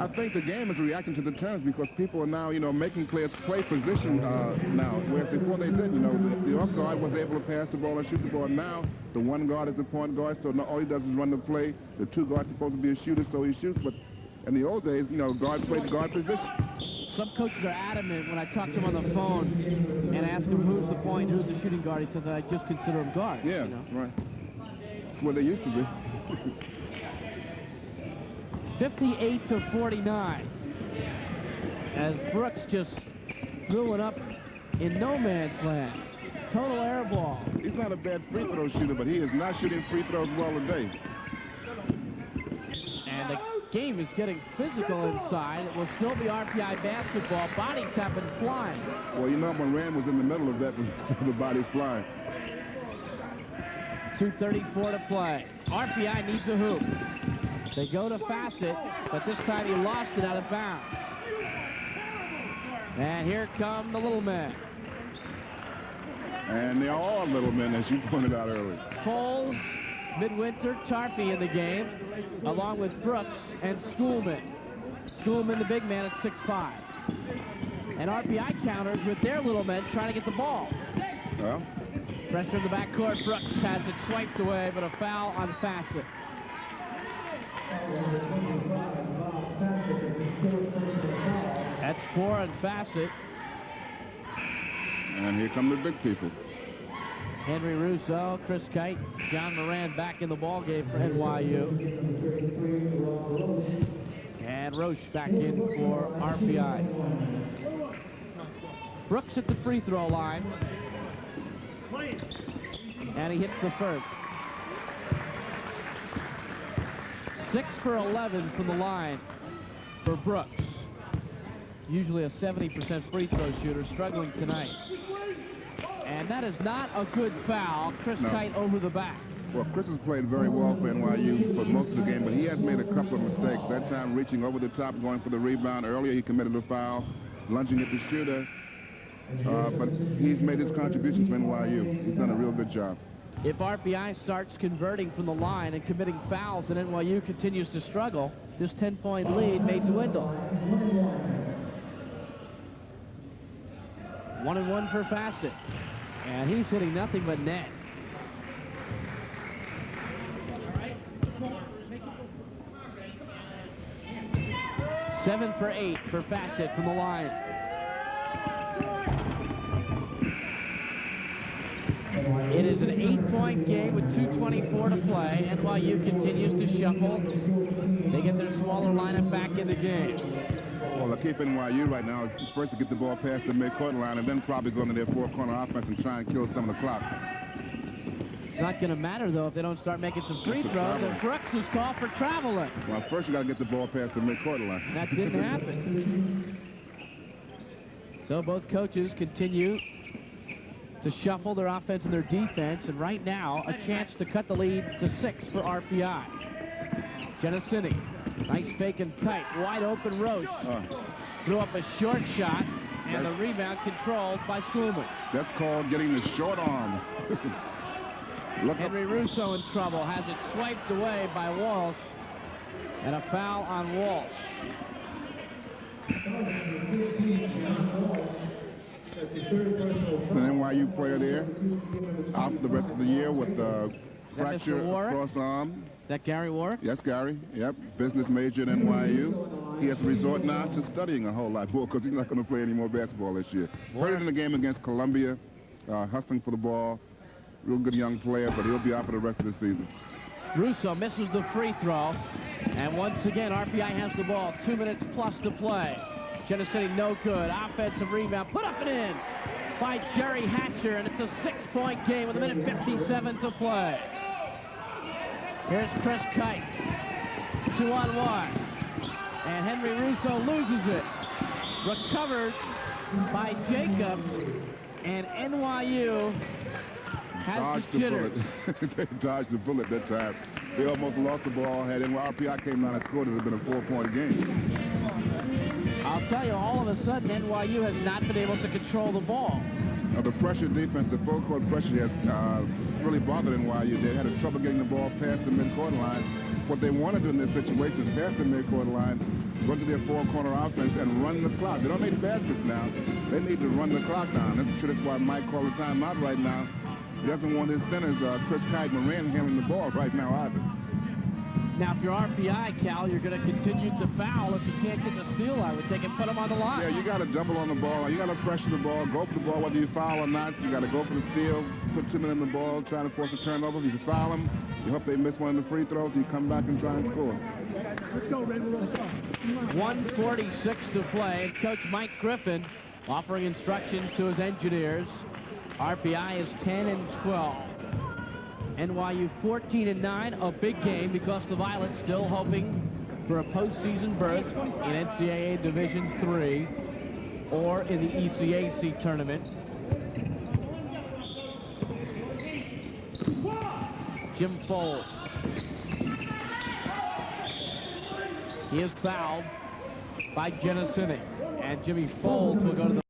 I think the game is reacting to the terms because people are now, making players play position now, whereas before they didn't. The off guard was able to pass the ball and shoot the ball. Now, the one guard is the point guard, so all he does is run the play. The two guards are supposed to be a shooter, so he shoots. But in the old days, guard played the guard position. Some coaches are adamant when I talk to him on the phone and ask him who's the point, who's the shooting guard. He says, I just consider him guard. Yeah, right. That's what they used to be. 58-49. As Brooks just threw it up in no man's land. Total air ball. He's not a bad free throw shooter, but he is not shooting free throws well today. And the game is getting physical inside. It will still be RPI basketball. Bodies have been flying. Well, when Rand was in the middle of that, the bodies flying. 2:34 to play. RPI needs a hoop. They go to Fassett, but this time he lost it out of bounds. And here come the little men. And they are all little men, as you pointed out earlier. Foles, Midwinter, Tarpey in the game, along with Brooks and Schoolman. Schoolman, the big man, at 6'5". And RPI counters with their little men trying to get the ball. Well, pressure in the backcourt. Brooks has it swiped away, but a foul on Fassett. That's 4 on Fassett. And here come the big people. Henry Russo, Chris Kite, John Moran back in the ball game for NYU. And Roche back in for RPI. Brooks at the free throw line. And he hits the first. 6 for 11 from the line for Brooks. Usually a 70% free throw shooter, struggling tonight. And that is not a good foul. Chris Kite over the back. Well, Chris has played very well for NYU for most of the game, but he has made a couple of mistakes. That time reaching over the top, going for the rebound. Earlier he committed a foul, lunging at the shooter. But he's made his contributions for NYU. He's done a real good job. If RPI starts converting from the line and committing fouls and NYU continues to struggle, this 10-point lead may dwindle. 1-1 for Fassett. And he's hitting nothing but net. Seven for 8 for Fassett from the line. It is an 8-point game with 2:24 to play. NYU continues to shuffle. They get their smaller lineup back in the game. Well, the key for NYU right now is first to get the ball past the midcourt line and then probably go into their four-corner offense and try and kill some of the clock. It's not going to matter, though, if they don't start making some free throws. And Brooks is called for traveling. Well, first you got to get the ball past the midcourt line. That didn't happen. So both coaches continue to shuffle their offense and their defense. And right now, a chance to cut the lead to 6 for RPI. Genesini. Nice fake and Kite. Wide open Roche. Threw up a short shot, and the rebound controlled by Schoolman. That's called getting the short arm. Henry Russo in trouble. Has it swiped away by Walsh. And a foul on Walsh. An NYU player there. Out for the rest of the year with the fracture across the arm. Is that Gary Warwick? Yes, Gary. Yep. Business major at NYU. He has to resort now to studying a whole lot more because he's not going to play any more basketball this year. Played in the game against Columbia, hustling for the ball. Real good young player, but he'll be out for the rest of the season. Russo misses the free throw. And once again, RPI has the ball. 2 minutes plus to play. Genesini no good. Offensive rebound. Put up and in by Jerry Hatcher. And it's a 6-point game with 1:57 to play. Here's Chris Kite. 2-on-1. And Henry Russo loses it. Recovered by Jacobs. And NYU has the jitters. They dodged the bullet that time. They almost lost the ball. Had RPI came down and scored, it would have been a 4-point game. I'll tell you, all of a sudden, NYU has not been able to control the ball. The pressure defense, the full court pressure has really bothered NYU. They had trouble getting the ball past the midcourt line. What they want to do in this situation is pass the midcourt line, go to their four-corner offense and run the clock. They don't need baskets now. They need to run the clock down. I'm sure that's why Mike called the timeout right now. He doesn't want his centers, Chris Kite Moran, handling the ball right now either. Now, if you're RPI, Cal, you're going to continue to foul if you can't get the steal, I would think, and put them on the line. Yeah, you got to double on the ball. You got to pressure the ball, go for the ball, whether you foul or not. You got to go for the steal, put 2 men in the ball, try to force a turnover. If you foul them, you hope they miss one of the free throws, you come back and try and score. Let's go, Red Bull. Let's go. 1:46 to play. Coach Mike Griffin offering instructions to his engineers. RPI is 10-12. NYU 14-9, a big game because the Violets still hoping for a postseason berth in NCAA Division III or in the ECAC tournament. Jim Folds. He is fouled by Genesini, and Jimmy Folds will go to the